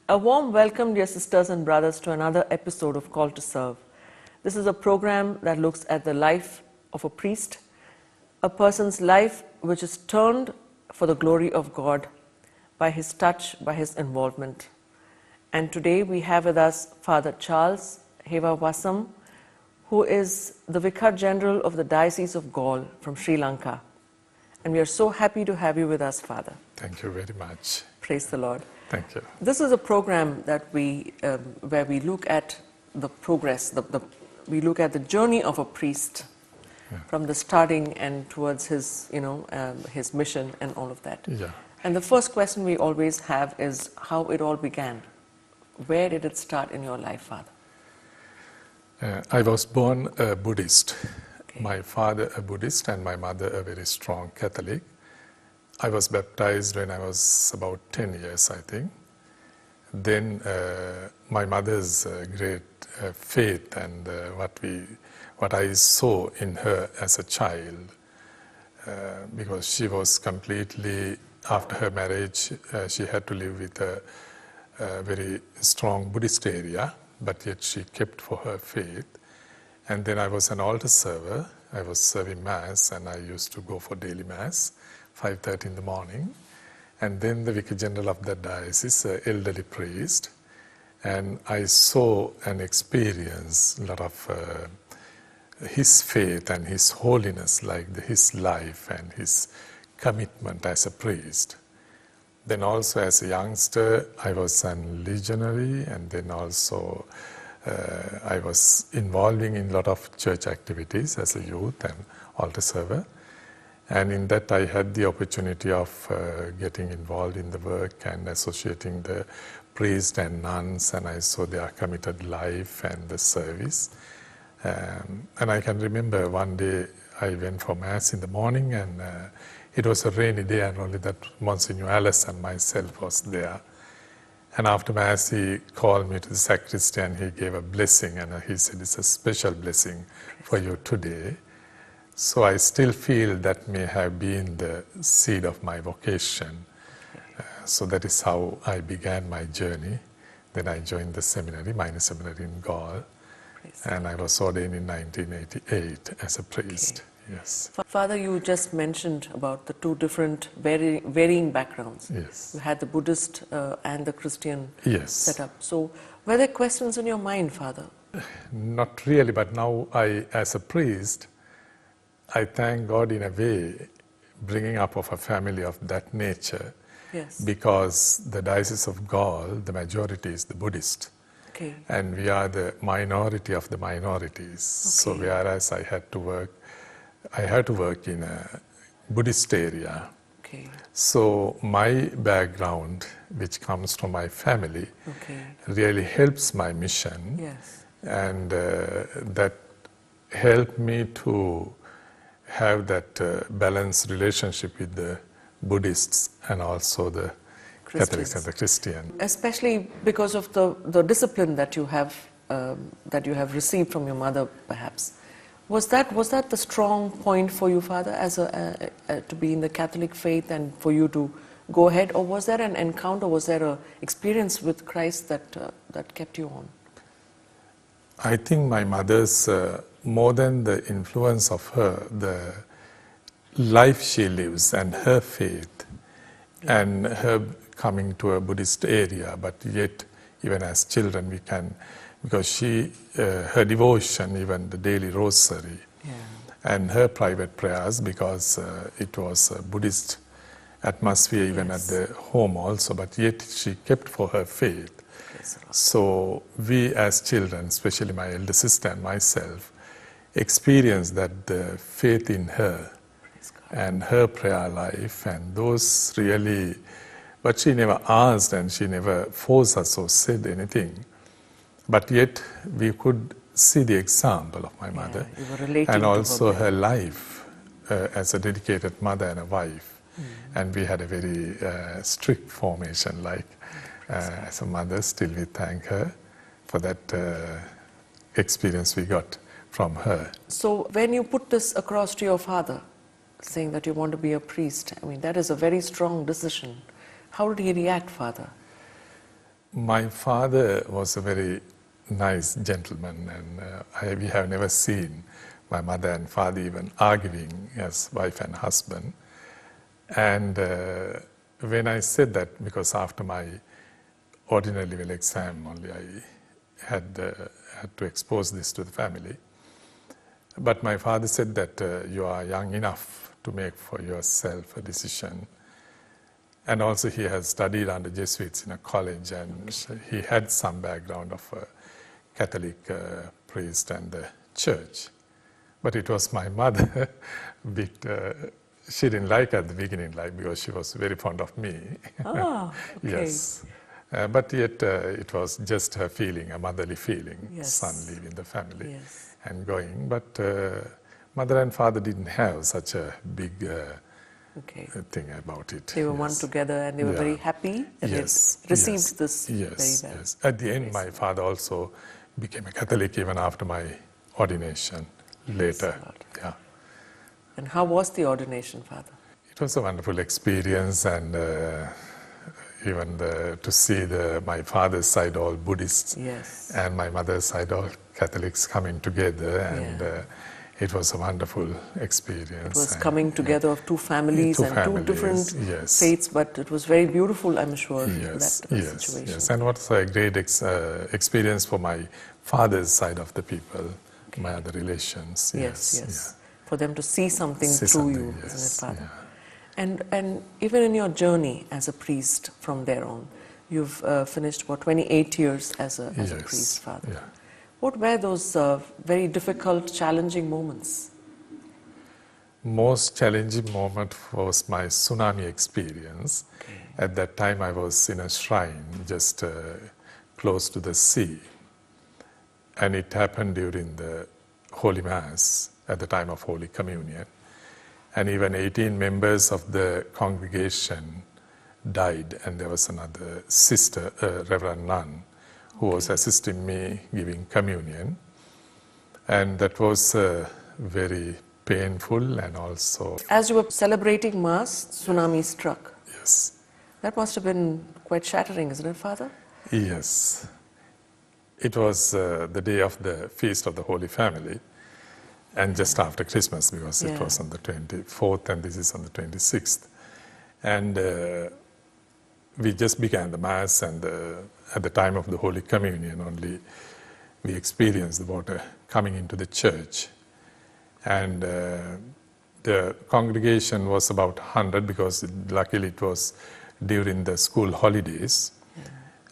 A warm welcome, dear sisters and brothers, to another episode of Call to Serve. This is a program that looks at the life of a priest, a person's life which is turned for the glory of God by his touch, by his involvement. And today we have with us Fr.Charles, Hewawasam, who is the Vicar General of the Diocese of Galle from Sri Lanka. And we are so happy to have you with us, Father. Thank you very much. Praise the Lord. Thank you. This is a program that where we look at the progress, we look at the journey of a priest from the starting and towards his, his mission and all of that. Yeah. And the first question we always have is how it all began. Where did it start in your life, Father? I was born a Buddhist. Okay. My father a Buddhist and my mother a very strong Catholic. I was baptized when I was about 10 years, I think. Then my mother's great faith and what I saw in her as a child, because she was completely, after her marriage, she had to live with a very strong Buddhist area, but yet she kept for her faith. And then I was an altar server. I was serving Mass and I used to go for daily Mass. 5:30 in the morning, and then the Vicar General of the diocese, an elderly priest, and I saw and experienced a lot of his faith and his holiness, like his life and his commitment as a priest. Then also as a youngster, I was a legionary, and then also I was involving in a lot of church activities as a youth and altar server. And in that I had the opportunity of getting involved in the work and associating the priests and nuns, and I saw their committed life and the service. And I can remember one day I went for Mass in the morning, and it was a rainy day, and only that Monsignor Alice and myself was there. And after Mass he called me to the sacristy and he gave a blessing, and he said, "It's a special blessing for you today." So I still feel that may have been the seed of my vocation. So that is how I began my journey. Then I joined the seminary, minor seminary in Galle, and I was ordained in 1988 as a priest. Okay. Yes. Father, you just mentioned about the two different varying backgrounds. Yes. You had the Buddhist and the Christian setup. Yes. So were there questions in your mind, Father? Not really, but now I, as a priest, I thank God in a way, bringing up of a family of that nature, yes, because the Diocese of Galle, the majority is the Buddhist, okay, and we are the minority of the minorities. Okay. So whereas I had to work in a Buddhist area. Okay. So my background, which comes from my family, Okay. really helps my mission, Yes. and that helped me to have that balanced relationship with the Buddhists and also the Catholics and the Christian. Especially because of the discipline that you have received from your mother, perhaps. Was that the strong point for you, Father, as to be in the Catholic faith and for you to go ahead, or was there an encounter? Was there an experience with Christ that kept you on? I think my mother's, more than the influence of her, the life she lives and her faith, and her coming to a Buddhist area, but yet even as children we can, because she, her devotion, even the daily rosary, and her private prayers, because it was a Buddhist atmosphere even at the home also, but yet she kept for her faith. So we as children, especially my elder sister and myself, experienced that the faith in her and her prayer life, and those really, but she never asked and she never forced us or said anything. But yet we could see the example of my mother, and also her life as a dedicated mother and a wife. And we had a very strict formation, like as a mother. Still we thank her for that experience we got from her. So when you put this across to your father, saying that you want to be a priest, I mean, that is a very strong decision. How did he react, Father? My father was a very nice gentleman, and we have never seen my mother and father even arguing as wife and husband. And when I said that, because after my ordinary level exam only I had to expose this to the family. But my father said that you are young enough to make for yourself a decision. And also he has studied under Jesuits in a college, and he had some background of a Catholic priest and the church. But it was my mother, she didn't like at the beginning, because she was very fond of me. Ah, okay. Yes. But yet it was just her feeling, a motherly feeling, Yes. son leaving the family Yes. and going. But mother and father didn't have such a big Okay. thing about it. They were one Yes. together, and they were Yeah. very happy that Yes, they received yes, this yes, very well. yes. At the end, my father also became a Catholic even after my ordination later. Lord. Yeah. And how was the ordination, Father? It was a wonderful experience, and even to see my father's side all Buddhists Yes. and my mother's side all Catholics coming together, and it was a wonderful experience. It was and, coming together of two families two and families, two different yes. faiths, but it was very beautiful, I'm sure, Yes, that yes, situation. yes. And what's a great experience for my father's side of the people, my other relations. Yes, yes. yeah. For them to see something See through something, you, yes, isn't it, Father? yeah. And even in your journey as a priest from there on, you've finished about 28 years as a Yes, priest, Father. yeah. What were those very difficult, challenging moments? Most challenging moment was my tsunami experience. Okay. At that time, I was in a shrine just close to the sea. And it happened during the Holy Mass at the time of Holy Communion. And even 18 members of the congregation died, and there was another sister, Reverend Nun, who was assisting me giving communion. And that was very painful, and also, As you were celebrating Mass, tsunami struck. yes, That must have been quite shattering, isn't it, Father? yes. It was the day of the Feast of the Holy Family, and just after Christmas, because it was on the 24th and this is on the 26th. And we just began the Mass, and at the time of the Holy Communion only, we experienced the water coming into the church. And the congregation was about 100, because luckily it was during the school holidays.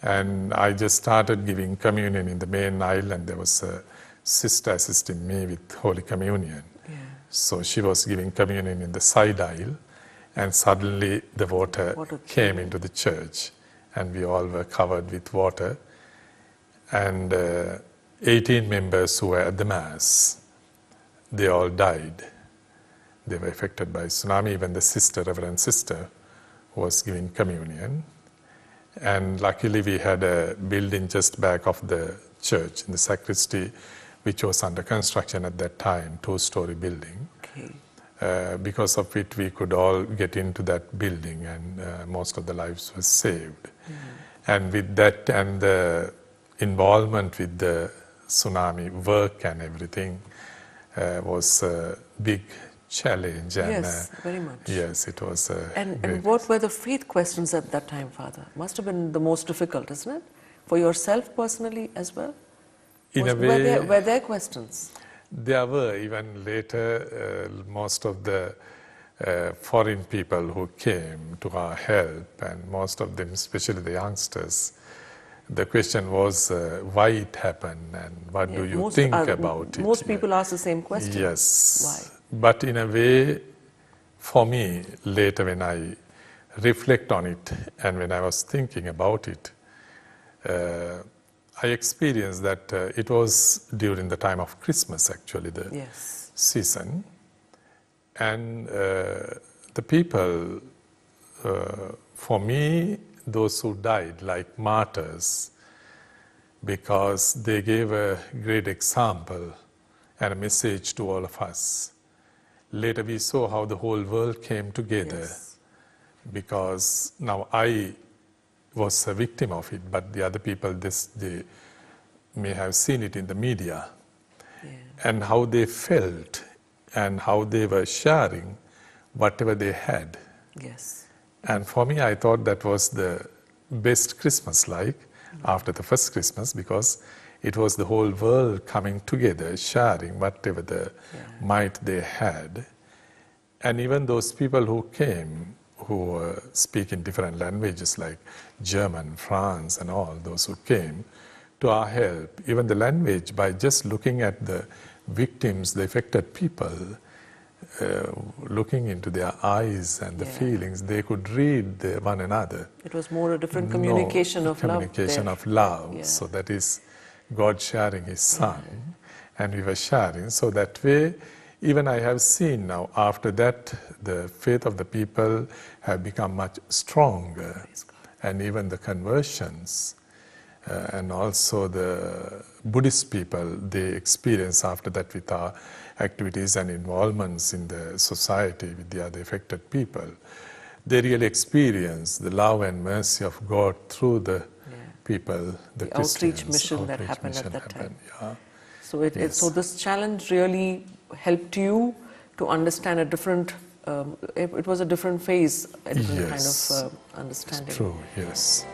And I just started giving communion in the main aisle, and there was a sister assisting me with Holy Communion. Yeah. So she was giving communion in the side aisle, and suddenly the water came into the church, and we all were covered with water. And 18 members who were at the Mass, they all died. They were affected by tsunami. Even the sister, Reverend Sister, was giving communion. And luckily we had a building just back of the church in the sacristy, which was under construction at that time, 2-story building. Okay. Because of it, we could all get into that building, and most of the lives were saved. And with that and the involvement with the tsunami work and everything was a big challenge. And, Yes, very much. Yes, it was a And what were the faith questions at that time, Father? Must have been the most difficult, isn't it? For yourself personally as well? In a way, Were there questions? there were. Even later, most of the foreign people who came to our help, and most of them, especially the youngsters, the question was why it happened, and what do you think about it? Most people ask the same question. Yes. Why? But in a way, for me, later when I reflect on it and when I was thinking about it, I experienced that it was during the time of Christmas, actually, the season. And the people, for me, those who died like martyrs, because they gave a great example and a message to all of us. Later we saw how the whole world came together, because now I was a victim of it, but the other people, they may have seen it in the media, and how they felt and how they were sharing whatever they had. Yes. And for me, I thought that was the best Christmas after the first Christmas, because it was the whole world coming together, sharing whatever the might they had. And even those people who came, who speak in different languages like German, France, and all those who came to our help, even the language, by just looking at the victims, the affected people, looking into their eyes and the feelings, they could read one another. It was more a different communication of love. Communication of love. Yeah. So that is God sharing His Son, and we were sharing. So that way, even I have seen now, after that, the faith of the people have become much stronger, and even the conversions, and also the Buddhist people, they experience after that with our activities and involvements in the society with the other affected people. They really experience the love and mercy of God through the people, the Christians. Outreach mission that happened at that time. Yeah. So, so this challenge really helped you to understand a different, it was a different phase, a different kind of understanding. It's true, yes.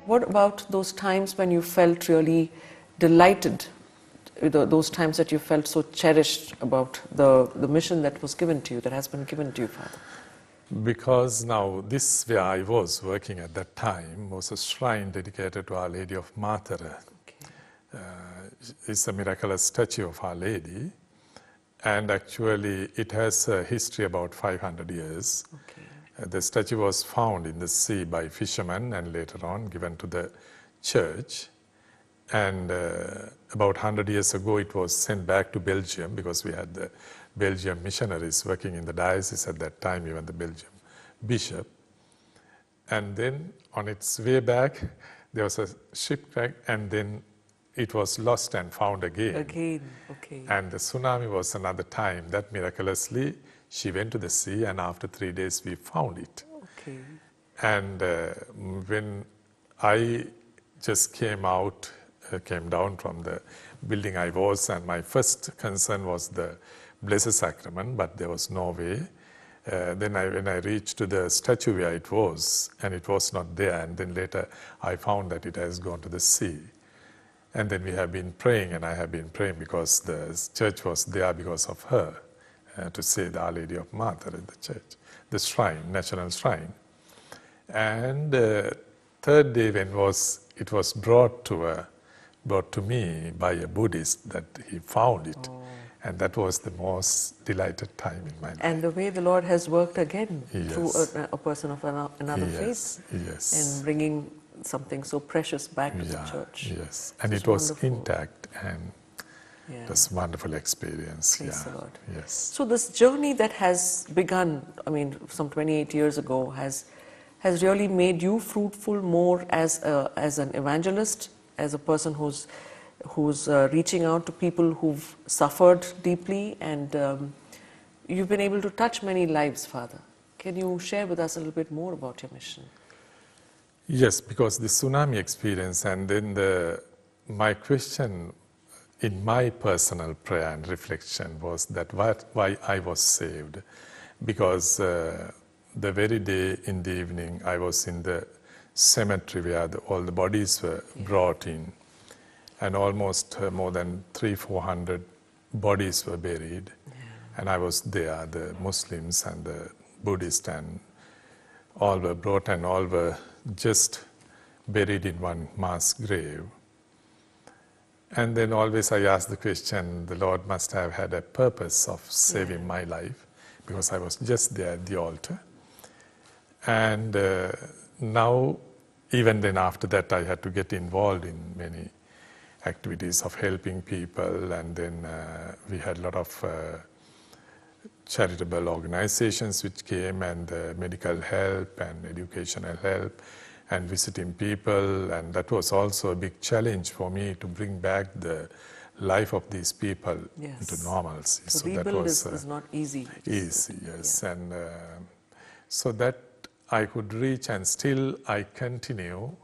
What about those times when you felt really delighted, those times that you felt so cherished about the mission that was given to you, that has been given to you, Father? Because now this where I was working at that time was a shrine dedicated to Our Lady of Matara. Okay. It's a miraculous statue of Our Lady, and actually it has a history about 500 years. Okay. The statue was found in the sea by fishermen and later on given to the church. And about 100 years ago it was sent back to Belgium, because we had the Belgian missionaries working in the diocese at that time, even the Belgian bishop. And then on its way back there was a shipwreck, and then it was lost and found again. Again, okay. And the tsunami was another time that miraculously she went to the sea, and after 3 days we found it. Okay. And when I just came down from the building I was, and my first concern was the Blessed Sacrament, but there was no way. Then when I reached to the statue where it was, and it was not there, and then later I found that it has gone to the sea. And then we have been praying, and I have been praying because the church was there because of her, to say the Our Lady of Matara in the church, the shrine, national shrine. And third day when it was brought to me by a Buddhist, that he found it. And that was the most delighted time in my life. And the way the Lord has worked again through a person of another faith, and bringing something so precious back to the church. Yes, and it was intact, and it was a wonderful experience. Praise the Lord. Yes. So this journey that has begun, I mean, some 28 years ago, has really made you fruitful more as an evangelist, as a person who's reaching out to people who've suffered deeply, and you've been able to touch many lives, Father. Can you share with us a little bit more about your mission? Yes, because the tsunami experience, and then my question in my personal prayer and reflection was that why I was saved. Because the very day in the evening I was in the cemetery where all the bodies were brought in, and almost more than 300-400 bodies were buried. And I was there, the Muslims and the Buddhists, and all were brought, and all were just buried in one mass grave. And then always I asked the question, the Lord must have had a purpose of saving my life, because I was just there at the altar. And now, even then after that, I had to get involved in many activities of helping people, and then we had a lot of charitable organizations which came, and medical help and educational help and visiting people, and that was also a big challenge for me to bring back the life of these people Yes. into normalcy. So that rebuild was is not easy. easy, yes. And so that I could reach, and still I continue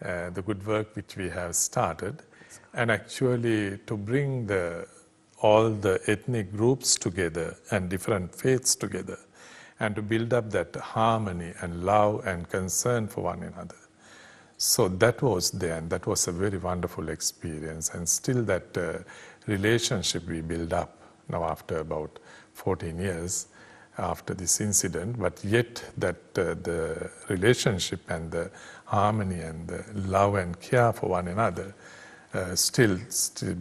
the good work which we have started, and actually to bring all the ethnic groups together and different faiths together, and to build up that harmony and love and concern for one another. So that was there, and that was a very wonderful experience, and still that relationship we build up now after about 14 years after this incident, but yet that the relationship and the harmony and the love and care for one another still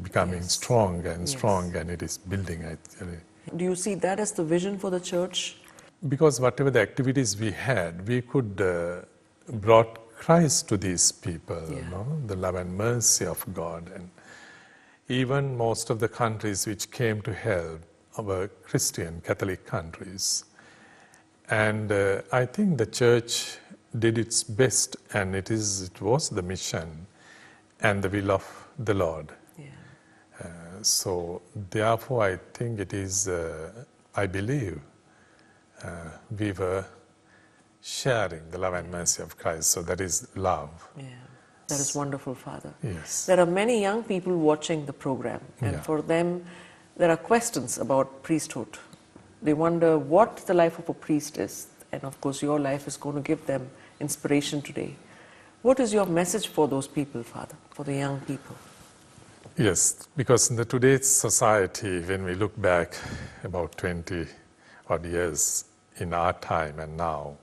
becoming strong and strong, and it is building actually. Do you see that as the vision for the church? Because whatever the activities we had, we could brought Christ to these people, the love and mercy of God. And even most of the countries which came to help our Christian Catholic countries. And I think the church did its best, and it was the mission and the will of the Lord. So therefore I think it is, I believe, we were sharing the love and mercy of Christ. So that is love. That is wonderful, Father. Yes. There are many young people watching the program, and for them there are questions about priesthood. They wonder what the life of a priest is, and of course your life is going to give them inspiration today. What is your message for those people, Father, for the young people? Yes, because in today's society, when we look back about 20 odd years in our time and now,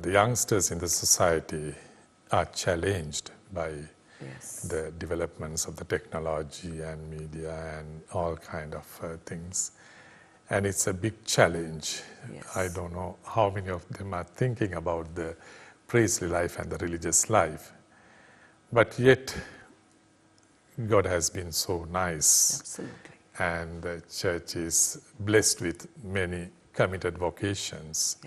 the youngsters in the society are challenged by the developments of the technology and media and all kind of things. And it's a big challenge. I don't know how many of them are thinking about the priestly life and the religious life. But yet, God has been so nice. Absolutely. And the church is blessed with many committed vocations.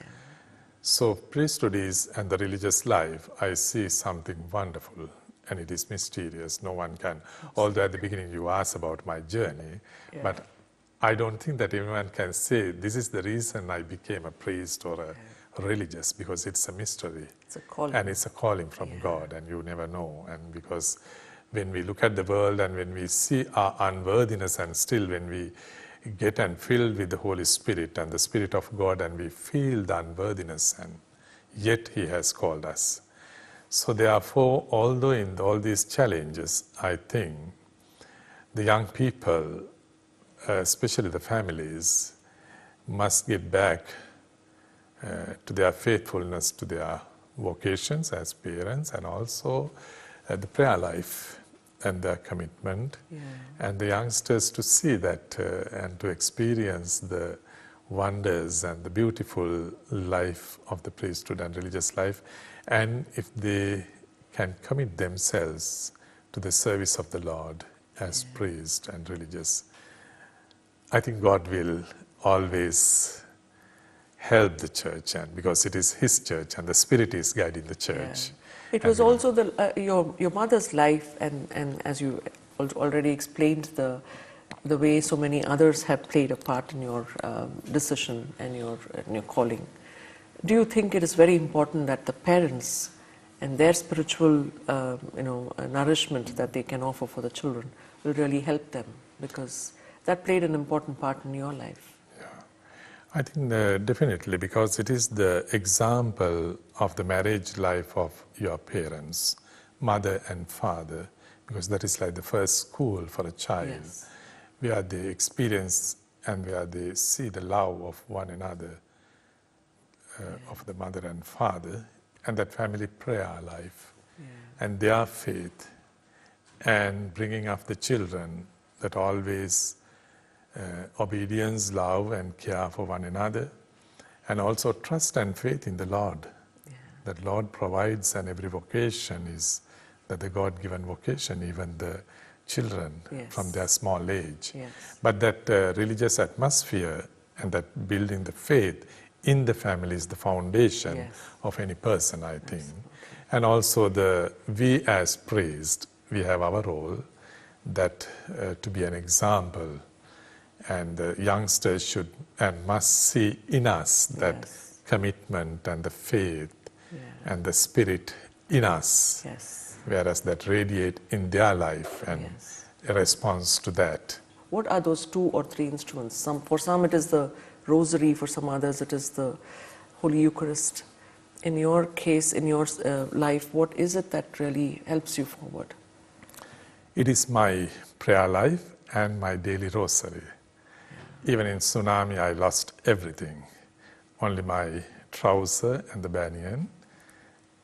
So priesthood is, and the religious life, I see something wonderful, and it is mysterious. No one can, although at the beginning you asked about my journey, but I don't think that anyone can say, this is the reason I became a priest or a religious, because it's a mystery. It's a calling. And it's a calling from God, and you never know. And because when we look at the world and when we see our unworthiness, and still when we get and filled with the Holy Spirit and the Spirit of God, and we feel the unworthiness, and yet He has called us. So therefore, although in all these challenges, I think the young people, especially the families, must get back to their faithfulness to their vocations as parents, and also the prayer life and their commitment, and the youngsters to see that and to experience the wonders and the beautiful life of the priesthood and religious life. And if they can commit themselves to the service of the Lord as priest and religious, I think God will always help the church, and because it is His church and the Spirit is guiding the church. It was also your mother's life, and as you already explained, the way so many others have played a part in your decision and your calling. Do you think it is very important that the parents and their spiritual nourishment that they can offer for the children will really help them, because that played an important part in your life? I think definitely, because it is the example of the marriage life of your parents, mother and father, because that is like the first school for a child, where they experience and where they see the love of one another, of the mother and father, and that family prayer life, and their faith, and bringing up the children that always obedience, love, and care for one another, and also trust and faith in the Lord. That Lord provides, and every vocation is that the God-given vocation, even the children from their small age. But that religious atmosphere and that building the faith in the family is the foundation of any person, I think. And also we as priests, we have our role, that to be an example, and the youngsters should and must see in us that Yes. commitment and the faith Yeah. and the spirit in us, Yes. whereas that radiate in their life, and Yes. a response to that. What are those 2 or 3 instruments? For some it is the rosary, for some others it is the Holy Eucharist. In your case, in your life, what is it that really helps you forward? It is my prayer life and my daily rosary. Even in tsunami, I lost everything. Only my trouser and the banyan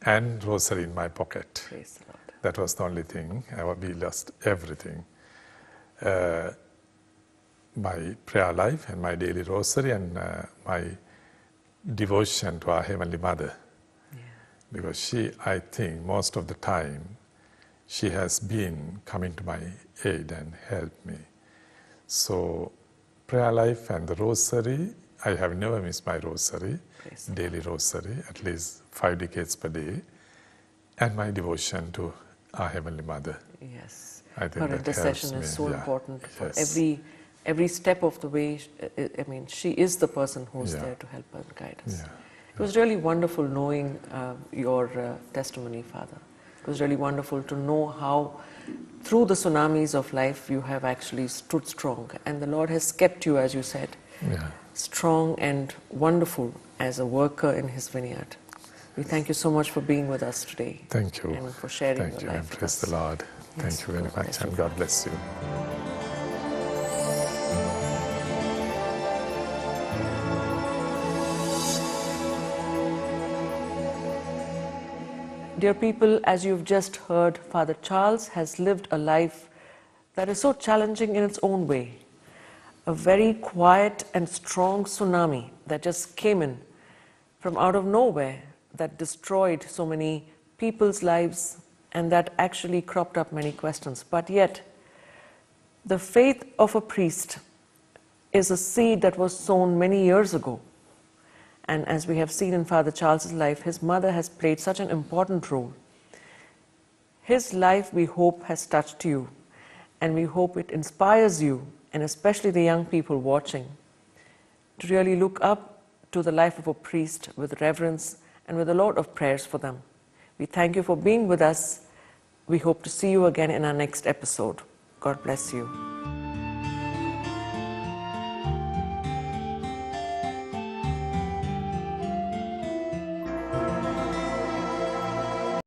and rosary in my pocket. Praise the Lord. That was the only thing. We lost everything. My prayer life and my daily rosary and my devotion to our Heavenly Mother. Yeah. Because she, I think, most of the time, she has been coming to my aid and helped me. So, prayer life and the rosary, I have never missed my rosary, Praise the daily rosary, at least 5 decades per day, and my devotion to our Heavenly Mother. Yes. I think Her that helps intercession me. is so Yeah. important for Yes. every step of the way. I mean, she is the person who's Yeah. there to help and guide us. Yeah. It was really wonderful knowing your testimony, Father. It was really wonderful to know how, through the tsunamis of life, you have actually stood strong. And the Lord has kept you, as you said, Yeah. strong and wonderful as a worker in His vineyard. We thank you so much for being with us today. Thank you. And for sharing Thank your you, life and with praise us. the Lord. Yes, Thank you very God bless much, you, and God bless you. Dear people, as you've just heard, Father Charles has lived a life that is so challenging in its own way. A very quiet and strong tsunami that just came in from out of nowhere, that destroyed so many people's lives and that actually cropped up many questions. But yet, the faith of a priest is a seed that was sown many years ago. And as we have seen in Father Charles's life, his mother has played such an important role. His life, we hope, has touched you, and we hope it inspires you, and especially the young people watching, to really look up to the life of a priest with reverence and with a lot of prayers for them. We thank you for being with us. We hope to see you again in our next episode. God bless you.